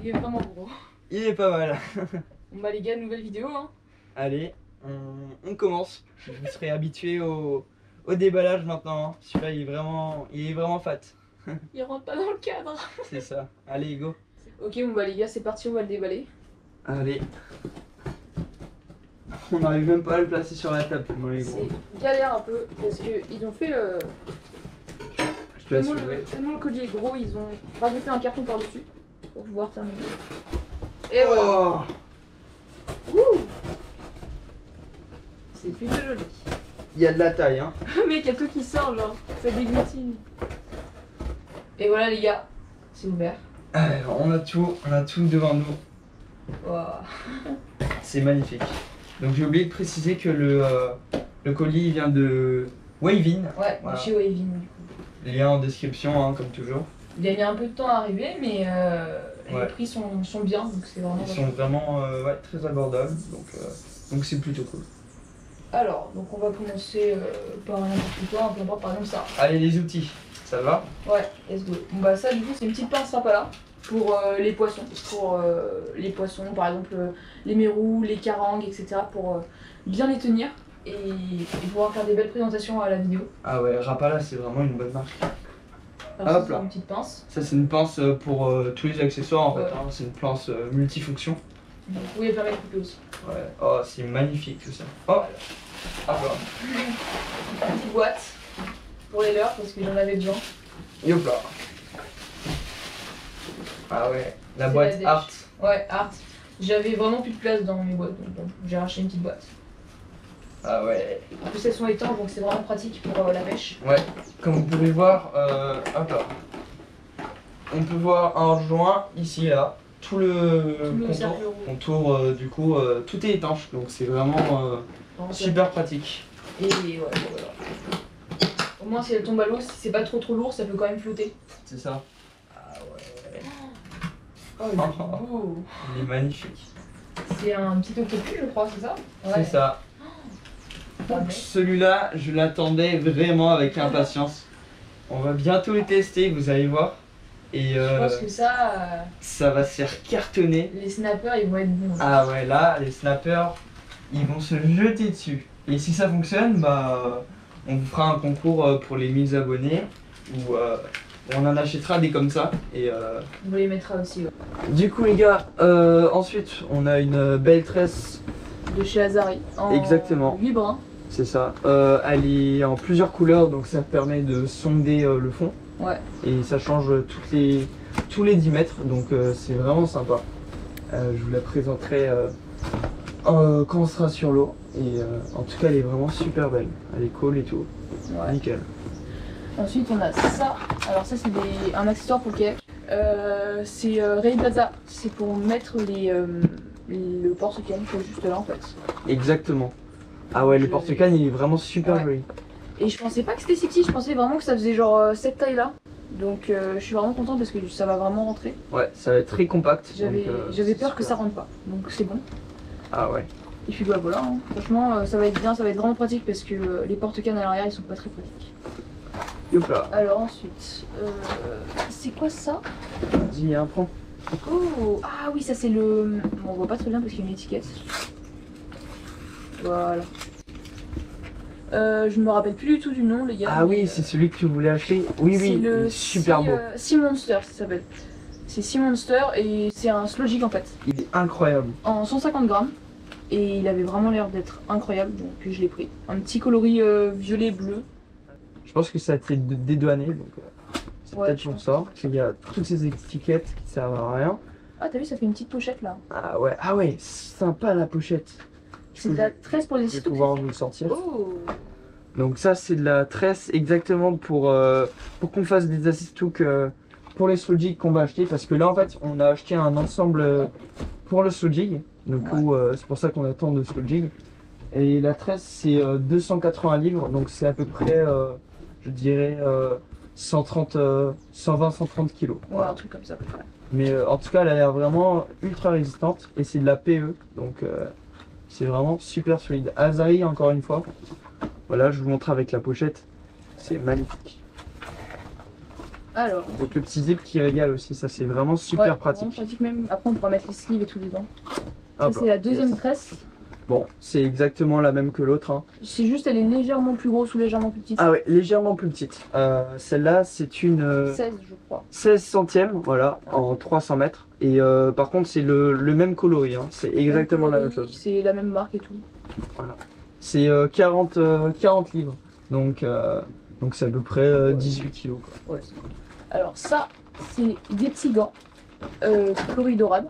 il est vraiment gros. Il est pas mal. Bon bah les gars, nouvelle vidéo hein. Allez, on commence. Vous serez habitués au déballage maintenant. Hein. Celui-là il est vraiment fat. Il rentre pas dans le cadre. C'est ça. Allez, go. Ok, bon bah les gars, c'est parti, on va le déballer. Allez. On n'arrive même pas à le placer sur la table. Bon, les gros. C'est galère un peu parce qu'ils ont fait le. Je te laisse Tellement le collier est gros, ils ont rajouté un carton par-dessus pour pouvoir terminer. Et Oh. voilà. Ouh. C'est plutôt joli. Il y a de la taille, hein. Mec, il y a tout qui sort, genre, ça déglutine. Et voilà les gars, c'est ouvert. On a tout devant nous. Wow. C'est magnifique. Donc j'ai oublié de préciser que le colis vient de Wavin. Ouais, Voilà. chez Wavin du coup. Lien en description, hein, comme toujours. Il a mis un peu de temps à arriver, mais Ouais. les prix sont bien, donc c'est vraiment. Ils sont vraiment ouais, très abordables, donc c'est plutôt cool. Alors, donc on va commencer par n'importe quoi, peu importe, par exemple ça. Allez, les outils, ça va? Ouais, let's go. Bon bah ça du coup c'est une petite pince Rapala pour les poissons. Pour les poissons, par exemple les mérous, les carangues, etc. pour bien les tenir et pouvoir faire des belles présentations à la vidéo. Ah ouais, Rapala c'est vraiment une bonne marque. Alors Hop ça, là. c'est une petite pince. Ça c'est une pince pour tous les accessoires en Ouais. fait, hein. C'est une pince multifonction. Donc vous pouvez faire les couper aussi. Ouais. Oh, c'est magnifique tout ça. Oh, hop là. Une petite boîte pour les leurs parce que j'en avais besoin. Et hop là. Ah ouais, la C'est boîte la dèche. Art. Ouais, Art. J'avais vraiment plus de place dans mes boîtes, donc bon, j'ai racheté une petite boîte. Ah ouais. En plus elles sont étanches, donc c'est vraiment pratique pour la pêche. Ouais, comme vous pouvez voir, hop là. On peut voir un joint ici là, tout le cercle contour, rond. du coup tout est étanche, donc c'est vraiment Vraiment, super pratique. Et ouais, voilà. Au moins si elle tombe à l'eau, si c'est pas trop lourd, ça peut quand même flotter. C'est ça. Ah ouais. Oh, il est beau. Il est magnifique. C'est un petit octopus, je crois, c'est ça? C'est ça. Ah, Donc mais- celui-là, je l'attendais vraiment avec impatience. On va bientôt le tester, vous allez voir. Et Je pense que ça, ça va se faire cartonner. les snappers, ils vont être bons. Ah ouais, là, les snappers, ils vont se jeter dessus. Et si ça fonctionne, bah, on vous fera un concours pour les 1000 abonnés où on en achètera des comme ça. Et On vous les mettra aussi. Ouais. du coup, les gars, ensuite, on a une belle tresse. De chez Azari. En Exactement. 8 brins. C'est ça. Elle est en plusieurs couleurs, donc ça permet de sonder le fond. Ouais. Et ça change tous les 10 mètres, donc c'est vraiment sympa. Je vous la présenterai quand on sera sur l'eau. Et en tout cas, elle est vraiment super belle. Elle est cool et tout. Ouais. Nickel. Ensuite, on a ça. Alors, ça, c'est un accessoire pour le kayak. C'est Ray Plaza. C'est pour mettre le porte-canne qui est juste là en fait. Exactement. Ah ouais, le porte-canne, il est vraiment super Ouais. joli. Et je pensais pas que c'était si petit, je pensais vraiment que ça faisait genre cette taille là. Donc je suis vraiment contente parce que ça va vraiment rentrer. Ouais, ça va être très compact. J'avais donc, peur que super. ça rentre pas. Donc c'est bon. Ah ouais. Et puis bah voilà, hein. Franchement ça va être bien, ça va être vraiment pratique parce que les porte-cannes à l'arrière ils sont pas très pratiques. Hop là. Alors ensuite, c'est quoi ça? Vas-y, hein, prends. Oh, ah oui, ça c'est le... Bon, on voit pas très bien parce qu'il y a une étiquette. Voilà. Je me rappelle plus du tout du nom, les gars. Ah mais, oui, c'est celui que tu voulais acheter. Oui, c'est oui, il le est super beau. Sea Monster, ça s'appelle. C'est Sea Monster et c'est un slow jig en fait. Il est incroyable. En 150 grammes. Et il avait vraiment l'air d'être incroyable, donc je l'ai pris. Un petit coloris violet-bleu. Je pense que ça a été dédouané, donc c'est Ouais, peut-être je pour pense ça. Il y a toutes ces étiquettes qui servent à rien. Ah, t'as vu, ça fait une petite pochette là. Ah ouais, sympa la pochette. C'est de la tresse pour les Je vais ciseaux. pouvoir vous le sortir. Oh. Donc ça c'est de la tresse exactement pour qu'on fasse des assists-hooks pour les slow jigs qu'on va acheter. Parce que là en fait on a acheté un ensemble pour le slow jig. Donc c'est pour ça qu'on a tant de slow jigs. Et la tresse c'est 280 livres, donc c'est à peu près je dirais 120-130 kilos. Ouais, Voilà. un truc comme ça à peu près. Mais en tout cas elle a l'air vraiment ultra résistante et c'est de la PE, donc c'est vraiment super solide. Azari encore une fois. Voilà, je vous montre avec la pochette. C'est magnifique. Alors, Donc le petit zip qui régale aussi, ça c'est vraiment super ouais, pratique. vraiment pratique même. Après, on pourra mettre les sleeves et tout dedans. Ça, Hop. c'est la deuxième tresse. Bon, c'est exactement la même que l'autre, hein. C'est juste, elle est légèrement plus grosse ou légèrement plus petite. Ah ouais, légèrement plus petite. Celle-là, c'est une 16, je crois. 16 centièmes, voilà, en 300 mètres. Et par contre, c'est le même coloris, hein. C'est exactement la même chose. C'est la même marque et tout. Voilà. C'est 40 livres. Donc c'est à peu près 18 kilos, quoi. Ouais. Alors ça, c'est des petits gants Floridorade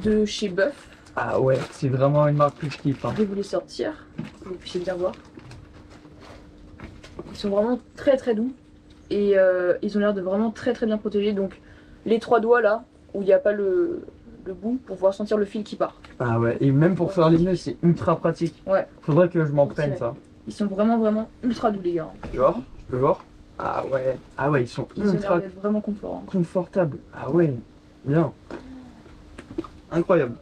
de chez Buff. Ah ouais, c'est vraiment une marque que je kiffe, hein. Je vais vous les sortir, pour que vous puissiez bien voir. Ils sont vraiment très très doux et ils ont l'air de vraiment très très bien protéger. Donc les 3 doigts là, où il n'y a pas le bout, pour pouvoir sentir le fil qui part. Ah ouais, et même pour faire les nœuds, c'est ultra pratique. Ouais. Faudrait que je m'en prenne, ça. Ils sont vraiment vraiment ultra doux les gars. Genre, je peux voir. Ah ouais, ils sont Ils ont ultra l'air d'être vraiment confortables. confortables. Ah ouais, bien. Incroyable.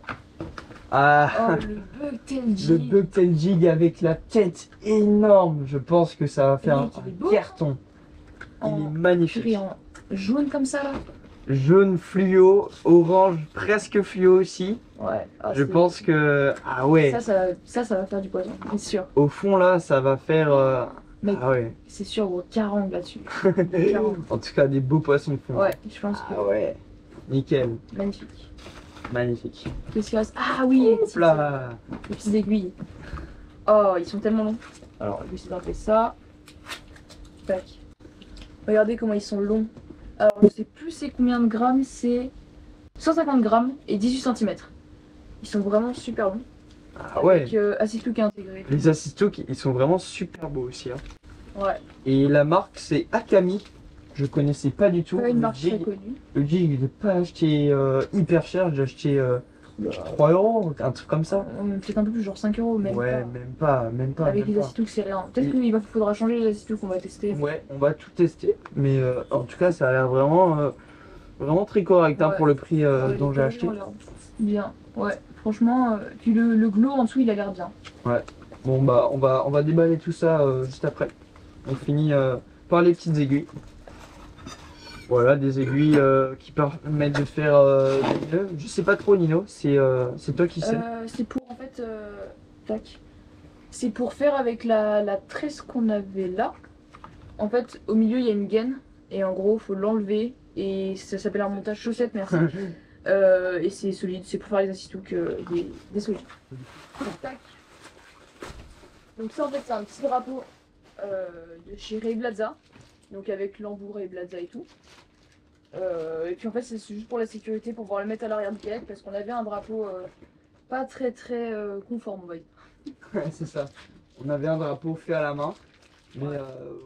Ah, Oh, le Bucktail le Jig. Bucktail Jig avec la tête énorme. Je pense que ça va faire Mec, il est beau. un carton. Il En est magnifique. gris, en jaune comme ça là. Jaune fluo, orange presque fluo aussi. Ouais. Ah, Je c'est- pense que... Ah ouais, ça va faire du poison, c'est sûr. au fond là, ça va faire... Mec, Ah ouais. c'est sûr, gros, 40 là-dessus. En tout cas, des beaux poissons de fond. Ouais, je pense que Ah ouais. Nickel. magnifique. Magnifique. Qu'est-ce qu'il reste? Ah oui, Hop là. les petites aiguilles. Oh, ils sont tellement longs. Alors, je vais essayer d'enlever ça. Tac. Regardez comment ils sont longs. Alors, je sais plus c'est combien de grammes, c'est 150 grammes et 18 centimètres. Ils sont vraiment super longs. Ah ouais. Avec assist look intégré. Les assist-hooks, ils sont vraiment super beaux aussi, hein. Ouais, Et la marque, c'est Akami. Je connaissais pas du tout. pas une Le marque très jig, connue. le jig, je l'ai pas acheté hyper cher. J'ai acheté 3 euros, un truc comme ça. Peut-être un peu plus, genre 5 euros, même Ouais, pas. même pas. Avec même les pas. assist look, c'est rien. Peut-être Et- qu'il faudra changer les assist look, on va tester. Ouais, on va tout tester. Mais en tout cas, ça a l'air vraiment très correct, hein, Ouais. pour le prix Ouais, dont les j'ai acheté. colliers ont l'air bien, ouais, franchement. Puis le glow en dessous, il a l'air bien. Bon bah on va déballer tout ça juste après. On finit par les petites aiguilles. Voilà, des aiguilles qui permettent de faire des nœuds. Je sais pas trop Nino, c'est toi qui sais. C'est pour en fait, tac. C'est pour faire avec la tresse qu'on avait là. En fait, au milieu il y a une gaine et en gros faut l'enlever et ça s'appelle un montage chaussette, merci. Et c'est solide, c'est pour faire les assist hooks des solides. Tac. Donc ça en fait c'est un petit drapeau de chez Ray Blaza, donc avec l'embout Ray Blaza et tout. Et puis en fait c'est juste pour la sécurité, pour pouvoir le mettre à l'arrière du kayak parce qu'on avait un drapeau pas très conforme on va dire. Ouais, c'est ça. On avait un drapeau fait à la main. Mais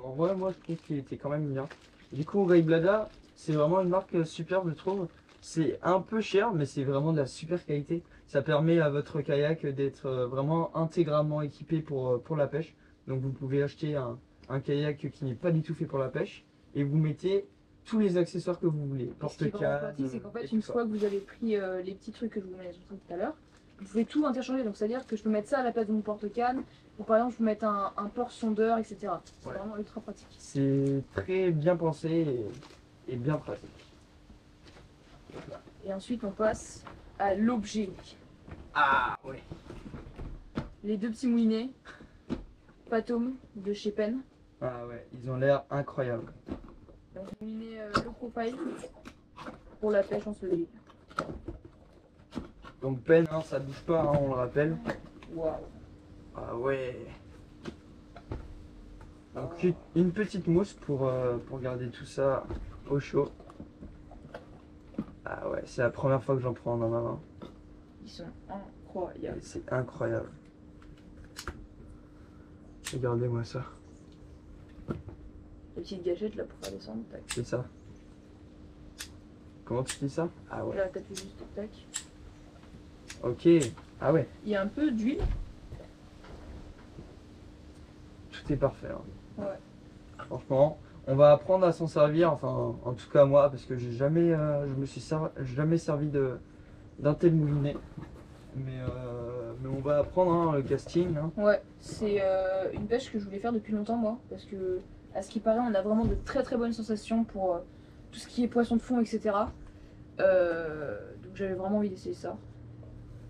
en vrai, moi je trouve qu'il était quand même bien. Du coup, Ray Blada, c'est vraiment une marque superbe, je trouve. C'est un peu cher, mais c'est vraiment de la super qualité. Ça permet à votre kayak d'être vraiment intégralement équipé pour la pêche. Donc vous pouvez acheter un kayak qui n'est pas du tout fait pour la pêche et vous mettez tous les accessoires que vous voulez. Et ce qui est vraiment Porte-canne. pratique, c'est qu'en fait et une tout ça. fois que vous avez pris les petits trucs que je vous mets tout à l'heure, vous pouvez tout interchanger. Donc c'est à dire que je peux mettre ça à la place de mon porte-canne, ou par exemple je peux mettre un porte-sondeur, etc. C'est Ouais. vraiment ultra pratique. C'est très bien pensé et bien pratique. Et ensuite on passe à l'objet. Ah ouais. Les deux petits moulinets Patom de chez Penn. Ah ouais, ils ont l'air incroyables. Donc moulinet low profile pour la pêche en solide. Donc peine, hein, ça bouge pas, hein, on le rappelle. Waouh. Ah ouais. Donc une petite mousse pour garder tout ça au chaud. Ah ouais, c'est la première fois que j'en prends dans ma main. Ils sont incroyables. Et c'est incroyable. Regardez-moi ça. Les petites gâchettes là pour faire descendre. Tac. C'est ça. Comment tu dis ça? Ah ouais. Là t'appuies juste tac. Ok. Ah ouais. Il y a un peu d'huile. Tout est parfait, hein. Ouais. Franchement, on va apprendre à s'en servir, enfin en tout cas moi, parce que j'ai jamais, je me suis jamais servi d'un tel moulinet. Mais on va apprendre, hein, le casting, hein. Ouais, c'est une pêche que je voulais faire depuis longtemps moi, parce que À ce qui paraît, on a vraiment de très très bonnes sensations pour tout ce qui est poisson de fond, etc. Donc j'avais vraiment envie d'essayer ça.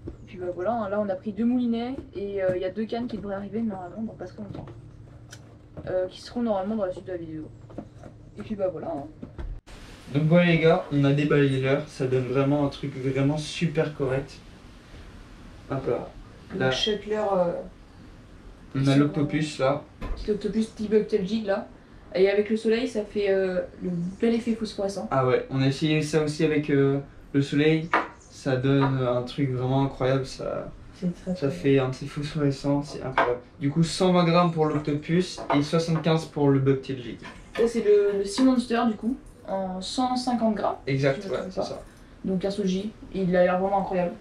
Et puis bah voilà, hein, là on a pris 2 moulinets et il y a 2 cannes qui devraient arriver normalement dans pas très longtemps. Qui seront normalement dans la suite de la vidéo. Et puis bah voilà. Hein. Donc voilà les gars, on a déballé l'heure, ça donne vraiment un truc vraiment super correct. Hop là. Là, Donc Shuttler, on a l'octopus là. petit octopus, petit bugtail jig là. Et avec le soleil, ça fait le bel effet phosphorescent. Ah ouais, on a essayé ça aussi avec le soleil, ça donne un truc vraiment incroyable, ça fait un petit phosphorescent, c'est incroyable. Du coup 120 grammes pour l'octopus et 75 pour le bugtail jig. Ça c'est le Sea Monster du coup, en 150 grammes. Exact, si je me ouais, trompe c'est pas. ça. Donc un soji, il a l'air vraiment incroyable.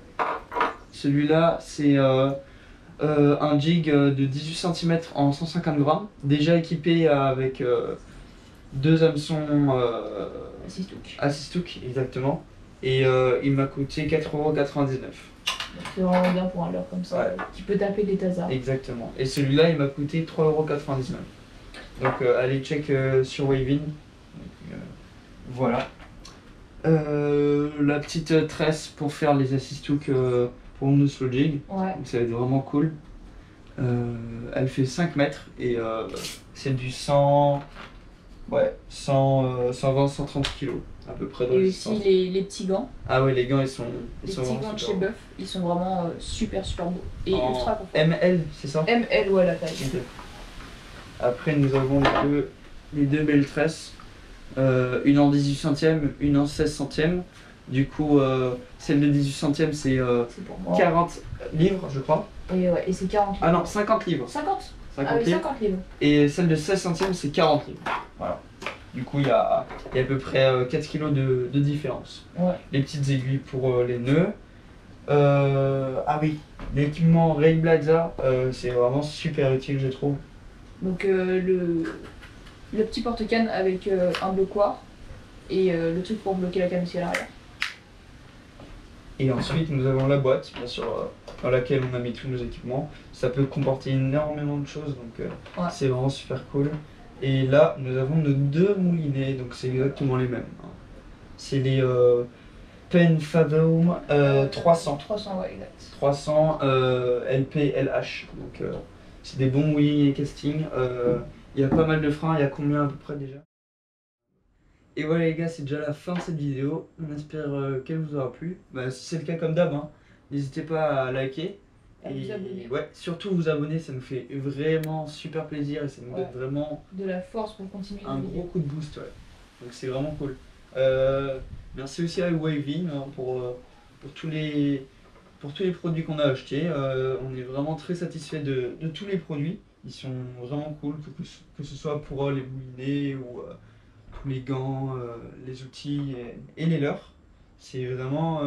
Celui-là, c'est un jig de 18 cm en 150 grammes, déjà équipé avec 2 hameçons Assistook, exactement. Et il m'a coûté 4,99 €. C'est vraiment bien pour un leurre comme ça, Ouais. qui peut taper des tasards. Exactement. Et celui-là, il m'a coûté 3,99 €. Donc allez check sur Wavin. Voilà. La petite tresse pour faire les Assistook pour nos slow jig. Ouais. Donc ça va être vraiment cool. Elle fait 5 mètres et c'est du 100, ouais, 120-130 kg à peu près dans Et les aussi distances. les petits gants. Ah ouais, les gants ils sont Les petits vraiment gants de super chez beaux. Buff, ils sont vraiment super beaux. Et En ultra confortables. ML, c'est ça? ML, ouais, la taille. Ok. Après nous avons les deux belles tresses, une en 18 centièmes, une en 16 centièmes. Du coup, celle de 18 centièmes c'est C'est pour moi. 40 livres je crois. Et, ouais, et c'est 40 livres. Ah non, 50 livres. 50 50 Ah oui, livres. 50 livres. Et celle de 16 centièmes c'est 40 livres. Voilà. Du coup il y a à peu près 4 kg de différence. Ouais. Les petites aiguilles pour les nœuds. Ah oui, l'équipement Rail Blaza, c'est vraiment super utile je trouve. Donc le petit porte-canne avec un bloquoir et le truc pour bloquer la canne aussi à l'arrière. Et ensuite nous avons la boîte, bien sûr, dans laquelle on a mis tous nos équipements. Ça peut comporter énormément de choses, donc Ouais. c'est vraiment super cool. Et là nous avons nos 2 moulinets, donc c'est exactement les mêmes. Hein. C'est les Pen Fathom 300. 300, ouais, exact. 300 LP/LH. Donc c'est des bons moulinets casting. Il y a pas mal de freins, il y a combien à peu près déjà? Et voilà les gars, c'est déjà la fin de cette vidéo. On espère qu'elle vous aura plu. Bah, si c'est le cas comme d'hab, hein, n'hésitez pas à liker. À vous abonner. Ouais, surtout vous abonner, ça nous fait vraiment super plaisir et ça nous donne vraiment De la force pour continuer un les gros vidéos. coup de boost. Ouais. Donc c'est vraiment cool. Merci aussi à Wavin hein, pour tous les produits qu'on a achetés. On est vraiment très satisfait de tous les produits. Ils sont vraiment cool, que ce soit pour les moulinets ou tous les gants, les outils et les leurres. C'est vraiment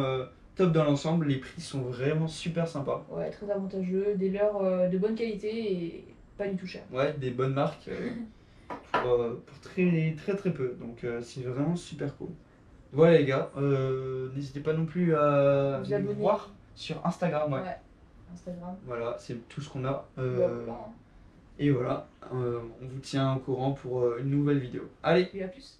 top dans l'ensemble. Les prix sont vraiment super sympas. Ouais, très avantageux, des leurres de bonne qualité et pas du tout cher. Ouais, des bonnes marques pour très très très peu. Donc c'est vraiment super cool. Voilà les gars, n'hésitez pas non plus à Vous nous abonner. voir sur Instagram. Ouais. Ouais, Instagram. Voilà, c'est tout ce qu'on a. Voilà, hein. Et voilà, on vous tient au courant pour une nouvelle vidéo. Allez, Et à plus.